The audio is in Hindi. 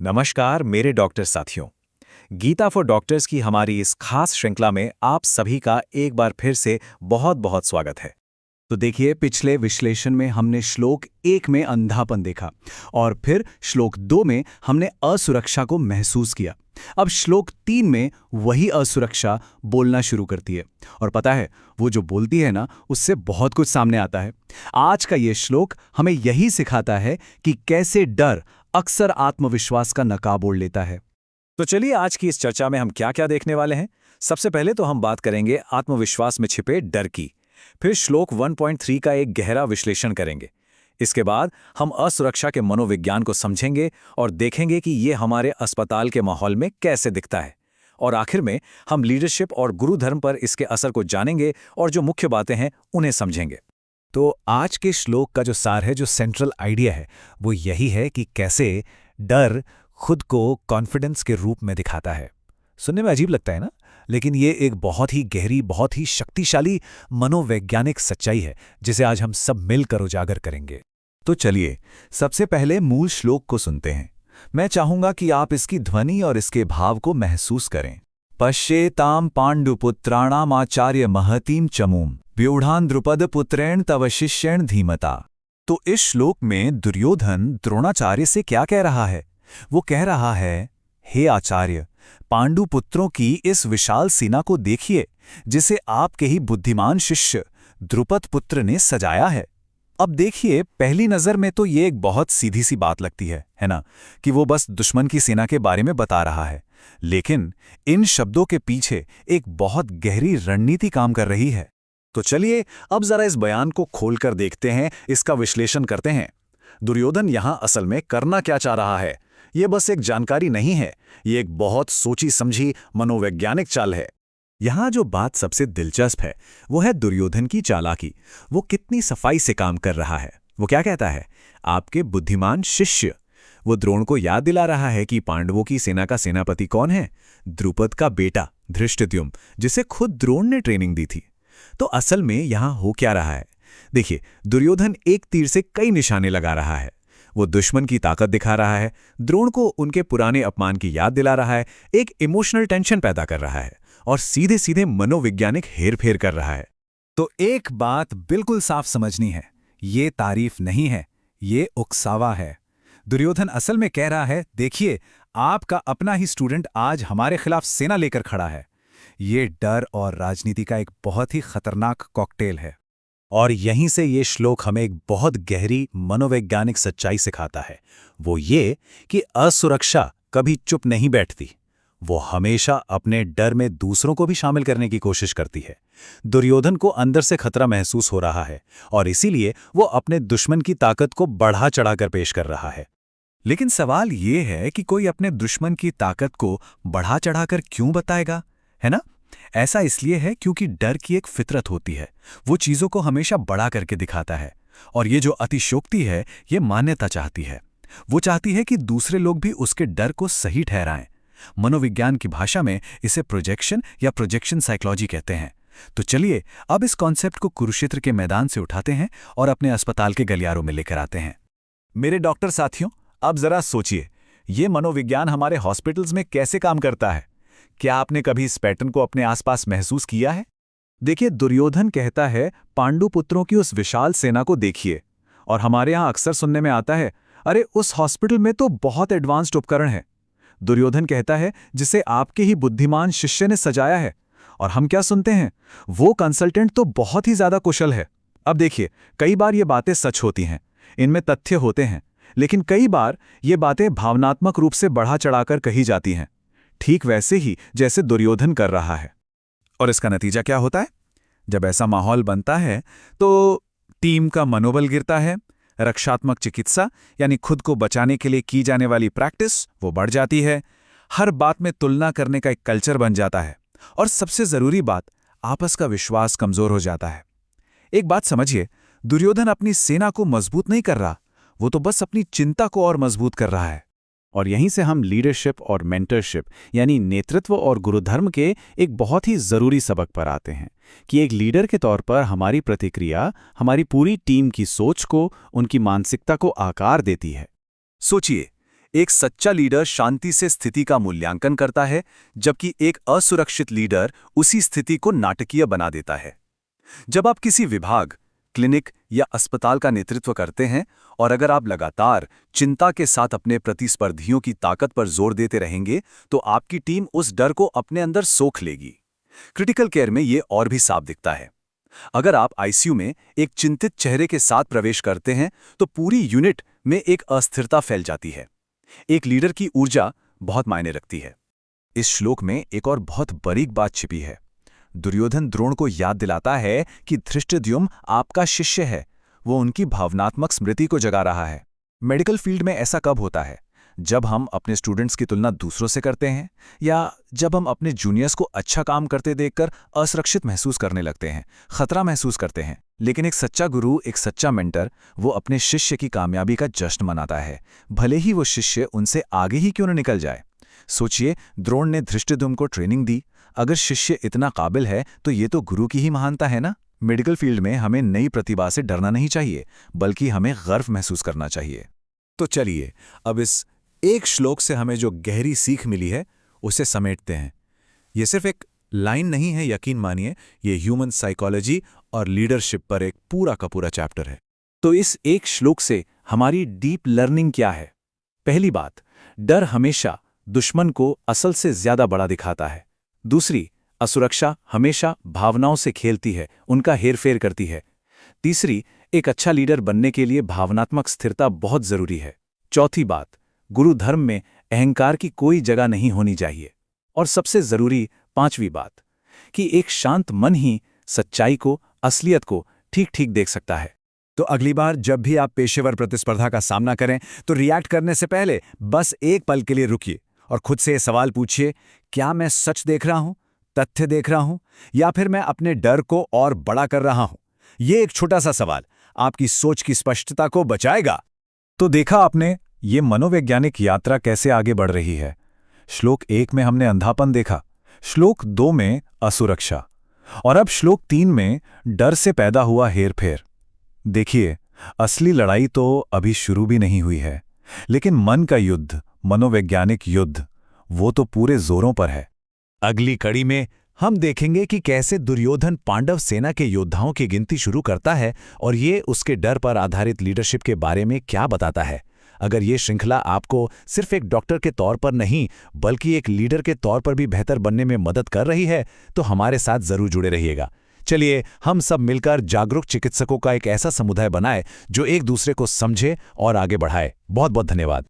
नमस्कार मेरे डॉक्टर साथियों। गीता फॉर डॉक्टर्स की हमारी इस खास श्रृंखला में आप सभी का एक बार फिर से बहुत बहुत स्वागत है। तो देखिए, पिछले विश्लेषण में हमने श्लोक 1 में अंधापन देखा और फिर श्लोक 2 में हमने असुरक्षा को महसूस किया। अब श्लोक 3 में वही असुरक्षा बोलना शुरू करती है और पता है, वो जो बोलती है ना, उससे बहुत कुछ सामने आता है। आज का ये श्लोक हमें यही सिखाता है कि कैसे डर अक्सर आत्मविश्वास का नकाब ओढ़ लेता है। तो चलिए आज की इस चर्चा में हम क्या क्या देखने वाले हैं। सबसे पहले तो हम बात करेंगे आत्मविश्वास में छिपे डर की। फिर श्लोक 1.3 का एक गहरा विश्लेषण करेंगे। इसके बाद हम असुरक्षा के मनोविज्ञान को समझेंगे और देखेंगे कि ये हमारे अस्पताल के माहौल में कैसे दिखता है। और आखिर में हम लीडरशिप और गुरु धर्म पर इसके असर को जानेंगे और जो मुख्य बातें हैं उन्हें समझेंगे। तो आज के श्लोक का जो सार है, जो सेंट्रल आइडिया है, वो यही है कि कैसे डर खुद को कॉन्फिडेंस के रूप में दिखाता है। सुनने में अजीब लगता है ना, लेकिन ये एक बहुत ही गहरी, बहुत ही शक्तिशाली मनोवैज्ञानिक सच्चाई है जिसे आज हम सब मिलकर उजागर करेंगे। तो चलिए सबसे पहले मूल श्लोक को सुनते हैं। मैं चाहूंगा कि आप इसकी ध्वनि और इसके भाव को महसूस करें। पश्येताम पांडुपुत्राणामाचार्य महतीम चमूम व्यूढ़ान द्रुपद पुत्रेण तव शिष्येण धीमता। तो इस श्लोक में दुर्योधन द्रोणाचार्य से क्या कह रहा है? वो कह रहा है, हे आचार्य, पांडु पुत्रों की इस विशाल सेना को देखिए जिसे आपके ही बुद्धिमान शिष्य द्रुपद पुत्र ने सजाया है। अब देखिए, पहली नजर में तो ये एक बहुत सीधी सी बात लगती है ना, कि वो बस दुश्मन की सेना के बारे में बता रहा है। लेकिन इन शब्दों के पीछे एक बहुत गहरी रणनीति काम कर रही है। तो चलिए अब जरा इस बयान को खोलकर देखते हैं, इसका विश्लेषण करते हैं। दुर्योधन यहां असल में करना क्या चाह रहा है? ये बस एक जानकारी नहीं है, ये एक बहुत सोची समझी मनोवैज्ञानिक चाल है। यहां जो बात सबसे दिलचस्प है वो है दुर्योधन की चालाकी। वो कितनी सफाई से काम कर रहा है। वो क्या कहता है? आपके बुद्धिमान शिष्य। वो द्रोण को याद दिला रहा है कि पांडवों की सेना का सेनापति कौन है? द्रुपद का बेटा धृष्टद्युम्न, जिसे खुद द्रोण ने ट्रेनिंग दी थी। तो असल में यहां हो क्या रहा है? देखिए, दुर्योधन एक तीर से कई निशाने लगा रहा है। वो दुश्मन की ताकत दिखा रहा है, द्रोण को उनके पुराने अपमान की याद दिला रहा है, एक इमोशनल टेंशन पैदा कर रहा है और सीधे सीधे मनोवैज्ञानिक हेरफेर कर रहा है। तो एक बात बिल्कुल साफ समझनी है, ये तारीफ नहीं है, ये उकसावा है। दुर्योधन असल में कह रहा है, देखिए, आपका अपना ही स्टूडेंट आज हमारे खिलाफ सेना लेकर खड़ा है। ये डर और राजनीति का एक बहुत ही खतरनाक कॉकटेल है। और यहीं से ये श्लोक हमें एक बहुत गहरी मनोवैज्ञानिक सच्चाई सिखाता है। वो ये कि असुरक्षा कभी चुप नहीं बैठती, वो हमेशा अपने डर में दूसरों को भी शामिल करने की कोशिश करती है। दुर्योधन को अंदर से खतरा महसूस हो रहा है और इसीलिए वो अपने दुश्मन की ताकत को बढ़ा चढ़ाकर पेश कर रहा है। लेकिन सवाल ये है कि कोई अपने दुश्मन की ताकत को बढ़ा चढ़ाकर क्यों बताएगा, है ना? ऐसा इसलिए है क्योंकि डर की एक फितरत होती है। वो चीजों को हमेशा बड़ा करके दिखाता है और ये जो अतिशयोक्ति है, ये मान्यता चाहती है। वो चाहती है कि दूसरे लोग भी उसके डर को सही ठहराएं। मनोविज्ञान की भाषा में इसे प्रोजेक्शन या प्रोजेक्शन साइकोलॉजी कहते हैं। तो चलिए अब इस कॉन्सेप्ट को कुरुक्षेत्र के मैदान से उठाते हैं और अपने अस्पताल के गलियारों में लेकर आते हैं। मेरे डॉक्टर साथियों, अब जरा सोचिए, ये मनोविज्ञान हमारे हॉस्पिटल्स में कैसे काम करता है? क्या आपने कभी इस पैटर्न को अपने आसपास महसूस किया है? देखिए, दुर्योधन कहता है, पांडु पुत्रों की उस विशाल सेना को देखिए, और हमारे यहां अक्सर सुनने में आता है, अरे उस हॉस्पिटल में तो बहुत एडवांस्ड उपकरण है। दुर्योधन कहता है, जिसे आपके ही बुद्धिमान शिष्य ने सजाया है, और हम क्या सुनते हैं? वो कंसल्टेंट तो बहुत ही ज्यादा कुशल है। अब देखिए, कई बार ये बातें सच होती हैं, इनमें तथ्य होते हैं, लेकिन कई बार ये बातें भावनात्मक रूप से बढ़ा चढ़ाकर कही जाती हैं, ठीक वैसे ही जैसे दुर्योधन कर रहा है। और इसका नतीजा क्या होता है? जब ऐसा माहौल बनता है तो टीम का मनोबल गिरता है, रक्षात्मक चिकित्सा यानी खुद को बचाने के लिए की जाने वाली प्रैक्टिस वो बढ़ जाती है, हर बात में तुलना करने का एक कल्चर बन जाता है, और सबसे जरूरी बात, आपस का विश्वास कमजोर हो जाता है। एक बात समझिए, दुर्योधन अपनी सेना को मजबूत नहीं कर रहा, वो तो बस अपनी चिंता को और मजबूत कर रहा है। और यहीं से हम लीडरशिप और मेंटरशिप यानी नेतृत्व और गुरुधर्म के एक बहुत ही ज़रूरी सबक पर आते हैं कि एक लीडर के तौर पर हमारी प्रतिक्रिया हमारी पूरी टीम की सोच को, उनकी मानसिकता को आकार देती है। सोचिए, एक सच्चा लीडर शांति से स्थिति का मूल्यांकन करता है, जबकि एक असुरक्षित लीडर उसी स्थिति को नाटकीय बना देता है। जब आप किसी विभाग, क्लिनिक या अस्पताल का नेतृत्व करते हैं और अगर आप लगातार चिंता के साथ अपने प्रतिस्पर्धियों की ताकत पर जोर देते रहेंगे, तो आपकी टीम उस डर को अपने अंदर सोख लेगी। क्रिटिकल केयर में ये और भी साफ दिखता है। अगर आप आईसीयू में एक चिंतित चेहरे के साथ प्रवेश करते हैं, तो पूरी यूनिट में एक अस्थिरता फैल जाती है। एक लीडर की ऊर्जा बहुत मायने रखती है। इस श्लोक में एक और बहुत बारीक बात छिपी है। दुर्योधन द्रोण को याद दिलाता है कि धृष्टद्युम्न आपका शिष्य है, वो उनकी भावनात्मक स्मृति को जगा रहा है। मेडिकल फील्ड में ऐसा कब होता है? जब हम अपने स्टूडेंट्स की तुलना दूसरों से करते हैं, या जब हम अपने जूनियर्स को अच्छा काम करते देखकर असुरक्षित महसूस करने लगते हैं, खतरा महसूस करते हैं। लेकिन एक सच्चा गुरु, एक सच्चा मेंटर, वो अपने शिष्य की कामयाबी का जश्न मनाता है, भले ही वो शिष्य उनसे आगे ही क्यों न निकल जाए। सोचिए, द्रोण ने धृष्टद्युम्न को ट्रेनिंग दी। अगर शिष्य इतना काबिल है तो ये तो गुरु की ही महानता है ना। मेडिकल फील्ड में हमें नई प्रतिभा से डरना नहीं चाहिए, बल्कि हमें गर्व महसूस करना चाहिए। तो चलिए, अब इस एक श्लोक से हमें जो गहरी सीख मिली है उसे समेटते हैं। ये सिर्फ एक लाइन नहीं है, यकीन मानिए, ये ह्यूमन साइकोलॉजी और लीडरशिप पर एक पूरा का पूरा चैप्टर है। तो इस एक श्लोक से हमारी डीप लर्निंग क्या है? पहली बात, डर हमेशा दुश्मन को असल से ज्यादा बड़ा दिखाता है। दूसरी, असुरक्षा हमेशा भावनाओं से खेलती है, उनका हेरफेर करती है। तीसरी, एक अच्छा लीडर बनने के लिए भावनात्मक स्थिरता बहुत जरूरी है। चौथी बात, गुरु धर्म में अहंकार की कोई जगह नहीं होनी चाहिए। और सबसे जरूरी पांचवी बात, कि एक शांत मन ही सच्चाई को, असलियत को ठीक ठीक देख सकता है। तो अगली बार जब भी आप पेशेवर प्रतिस्पर्धा का सामना करें, तो रिएक्ट करने से पहले बस एक पल के लिए रुकिए और खुद से ये सवाल पूछिए, क्या मैं सच देख रहा हूं, तथ्य देख रहा हूं, या फिर मैं अपने डर को और बड़ा कर रहा हूं? ये एक छोटा सा सवाल आपकी सोच की स्पष्टता को बचाएगा। तो देखा आपने, ये मनोवैज्ञानिक यात्रा कैसे आगे बढ़ रही है। श्लोक 1 में हमने अंधापन देखा, श्लोक 2 में असुरक्षा, और अब श्लोक 3 में डर से पैदा हुआ हेरफेर। देखिए, असली लड़ाई तो अभी शुरू भी नहीं हुई है, लेकिन मन का युद्ध, मनोवैज्ञानिक युद्ध, वो तो पूरे जोरों पर है। अगली कड़ी में हम देखेंगे कि कैसे दुर्योधन पांडव सेना के योद्धाओं की गिनती शुरू करता है और ये उसके डर पर आधारित लीडरशिप के बारे में क्या बताता है। अगर ये श्रृंखला आपको सिर्फ एक डॉक्टर के तौर पर नहीं, बल्कि एक लीडर के तौर पर भी बेहतर बनने में मदद कर रही है, तो हमारे साथ जरूर जुड़े रहिएगा। चलिए, हम सब मिलकर जागरूक चिकित्सकों का एक ऐसा समुदाय बनाए जो एक दूसरे को समझे और आगे बढ़ाए। बहुत बहुत धन्यवाद।